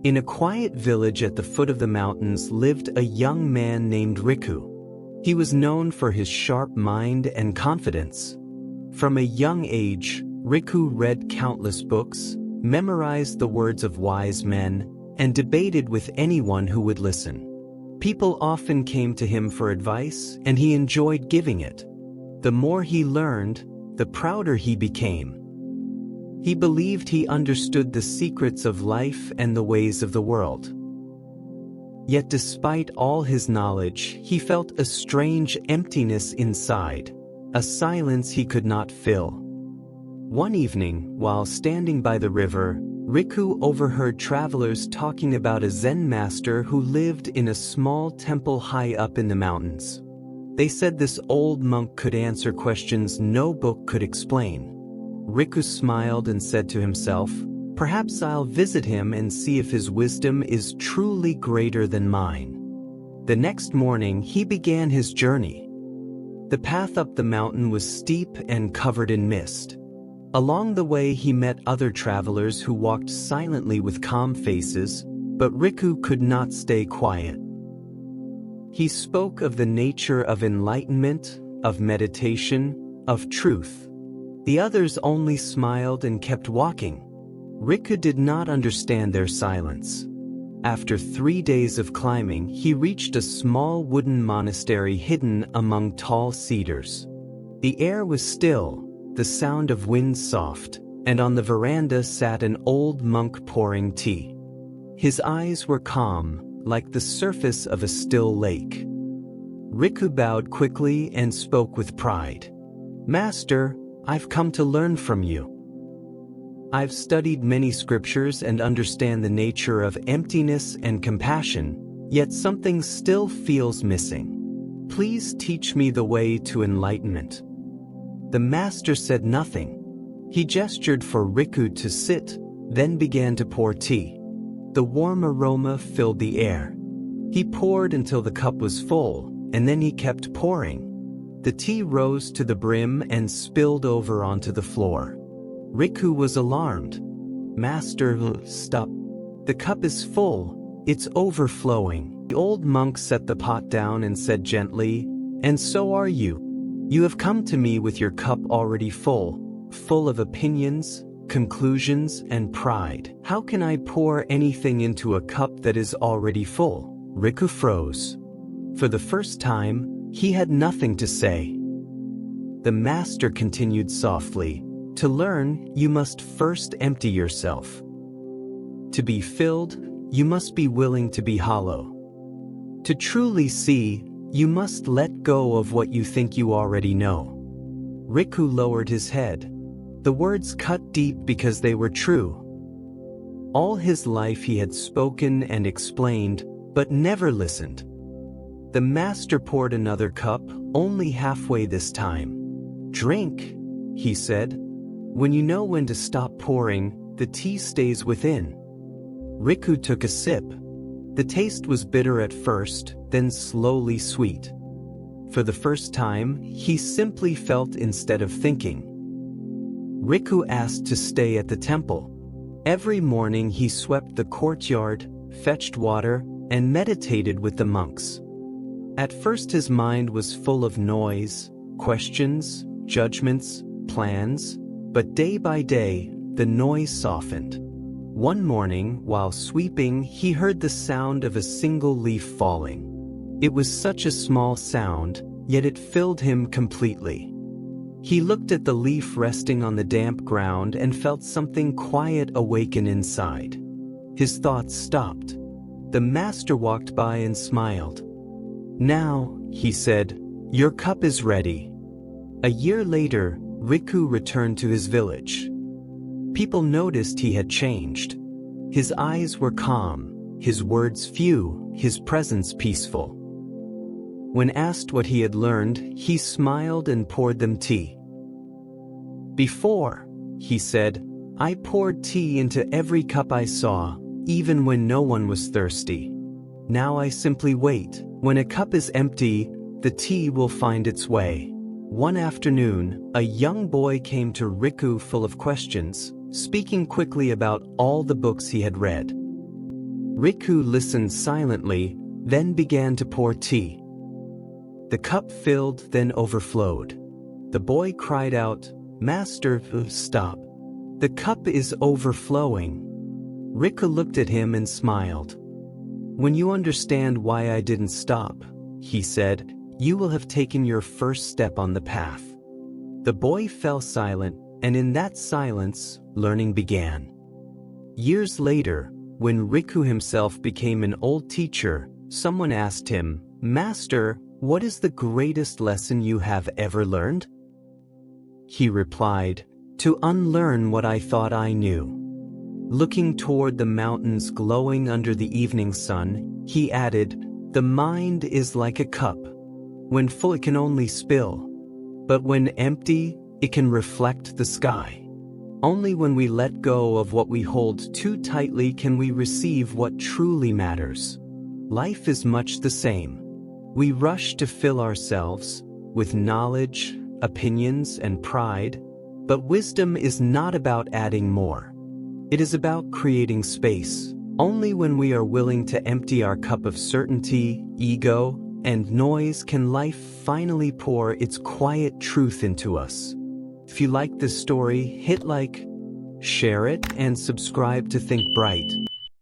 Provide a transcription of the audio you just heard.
In a quiet village at the foot of the mountains lived a young man named Riku. He was known for his sharp mind and confidence. From a young age, Riku read countless books, memorized the words of wise men, and debated with anyone who would listen. People often came to him for advice, and he enjoyed giving it. The more he learned, the prouder he became. He believed he understood the secrets of life and the ways of the world. Yet despite all his knowledge, he felt a strange emptiness inside, a silence he could not fill. One evening, while standing by the river, Riku overheard travelers talking about a Zen master who lived in a small temple high up in the mountains. They said this old monk could answer questions no book could explain. Riku smiled and said to himself, "Perhaps I'll visit him and see if his wisdom is truly greater than mine." The next morning, he began his journey. The path up the mountain was steep and covered in mist. Along the way, he met other travelers who walked silently with calm faces, but Riku could not stay quiet. He spoke of the nature of enlightenment, of meditation, of truth. The others only smiled and kept walking. Riku did not understand their silence. After 3 days of climbing, he reached a small wooden monastery hidden among tall cedars. The air was still, the sound of wind soft, and on the veranda sat an old monk pouring tea. His eyes were calm, like the surface of a still lake. Riku bowed quickly and spoke with pride. "Master, I've come to learn from you. I've studied many scriptures and understand the nature of emptiness and compassion, yet something still feels missing. Please teach me the way to enlightenment." The master said nothing. He gestured for Riku to sit, then began to pour tea. The warm aroma filled the air. He poured until the cup was full, and then he kept pouring. The tea rose to the brim and spilled over onto the floor. Riku was alarmed. "Master, stop. The cup is full. It's overflowing." The old monk set the pot down and said gently, "And so are you. You have come to me with your cup already full of opinions, conclusions, and pride. How can I pour anything into a cup that is already full?" Riku froze. For the first time, he had nothing to say. The master continued softly, "To learn, you must first empty yourself. To be filled, you must be willing to be hollow. To truly see, you must let go of what you think you already know." Riku lowered his head. The words cut deep because they were true. All his life he had spoken and explained, but never listened. The master poured another cup, only halfway this time. "Drink," he said. "When you know when to stop pouring, the tea stays within." Riku took a sip. The taste was bitter at first, then slowly sweet. For the first time, he simply felt instead of thinking. Riku asked to stay at the temple. Every morning he swept the courtyard, fetched water, and meditated with the monks. At first his mind was full of noise, questions, judgments, plans, but day by day, the noise softened. One morning, while sweeping, he heard the sound of a single leaf falling. It was such a small sound, yet it filled him completely. He looked at the leaf resting on the damp ground and felt something quiet awaken inside. His thoughts stopped. The master walked by and smiled. "Now," he said, "your cup is ready." A year later, Riku returned to his village. People noticed he had changed. His eyes were calm, his words few, his presence peaceful. When asked what he had learned, he smiled and poured them tea. "Before," he said, "I poured tea into every cup I saw, even when no one was thirsty. Now I simply wait. When a cup is empty, the tea will find its way." One afternoon, a young boy came to Riku full of questions, speaking quickly about all the books he had read. Riku listened silently, then began to pour tea. The cup filled, then overflowed. The boy cried out, "Master, stop. The cup is overflowing." Riku looked at him and smiled. "When you understand why I didn't stop," he said, "you will have taken your first step on the path." The boy fell silent, and in that silence, learning began. Years later, when Riku himself became an old teacher, someone asked him, "Master, what is the greatest lesson you have ever learned?" He replied, "To unlearn what I thought I knew." Looking toward the mountains glowing under the evening sun, he added, "The mind is like a cup. When full it can only spill, but when empty, it can reflect the sky. Only when we let go of what we hold too tightly can we receive what truly matters." Life is much the same. We rush to fill ourselves with knowledge, opinions, and pride, but wisdom is not about adding more. It is about creating space. Only when we are willing to empty our cup of certainty, ego, and noise can life finally pour its quiet truth into us. If you like this story, hit like, share it, and subscribe to Think Bright.